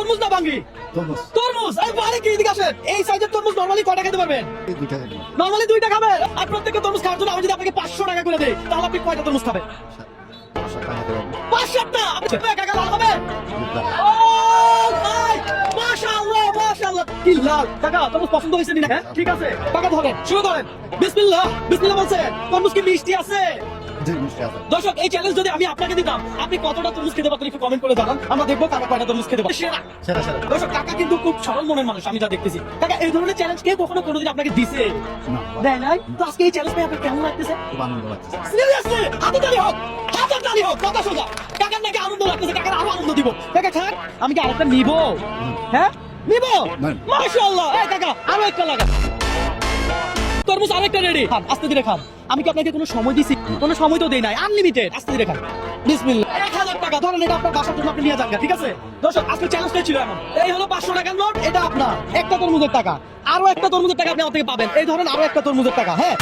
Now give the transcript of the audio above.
তরমুজ না ভাঙ্গি? তরমুজ। আরে বাড়ি কি দিকে আসেন? এই সাইজের তরমুজ নরমালি কয়টা খেতে পারবেন? নরমালি 2টা খাবেন। আর প্রত্যেকটা তরমুজ খাওয়ার জন্য আমি যদি আপনাকে 500 টাকা করে দেই, তাহলে আপনি কয়টা তরমুজ খাবেন? 5-7টা। আপনি একা লাল হবে? ও ভাই, মাশাআল্লাহ মাশাআল্লাহ। কি লাল কাকা, তরমুজ পছন্দ হয়েছে না? হ্যাঁ ঠিক আছে কাকা, ধরেন শুরু করেন। বিসমিল্লাহ বিসমিল্লাহ বলছেন। তরমুজ কি মিষ্টি আছে? দর্শক, এই চ্যালেঞ্জ যদি আমি আপনাকে দিতাম, আপনি কতটা তরমুজ খেতে পারতেন একটু কমেন্ট করে জানান। আমরা দেখবো কাকা কয়টা তরমুজ খেতে পারে। দর্শক, কাকা কিন্তু খুব সরল মনের মানুষ, আমি যা দেখতেছি। কাকা, এই ধরনের চ্যালেঞ্জ কে কখনো কোনোদিন আপনাকে দিছে? দেয় নাই। তো আজকে এই চ্যালেঞ্জ পেয়ে আপনার কেমন লাগতেছে? সিরিয়াসলি হাতে তালি হোক, হাতে তালি হোক, কথা সোজা। কাকার নাকি আনন্দ লাগতেছে, কাকার আরো আনন্দ দিব। কাকা খান, আমি কি আরেকটা নিব? হ্যাঁ নিব। মাশাআল্লাহ। এই কাকা আরো একটা লাগা। তরমুজ আরেকটা রেডি। খান, আস্তে ধীরে খান। আমি কি আপনাকে কোনো সময় দিছি? কোনো সময় তো দেই নাই, আনলিমিটেড। আস্তে ধীরে খান। বিসমিল্লাহ। 1000 টাকা ধরেন, এটা আপনার বাসার জন্য আপনি নিয়ে যান, ঠিক আছে? দর্শক, আজকে চ্যালেঞ্জটা ছিল এমন। এই হলো 500 টাকার নোট, এটা আপনার একটা তরমুজের টাকা। আরো একটা তরমুজের টাকা আপনি আমার থেকে পাবেন। এই ধরেন আরো একটা তরমুজের টাকা। হ্যাঁ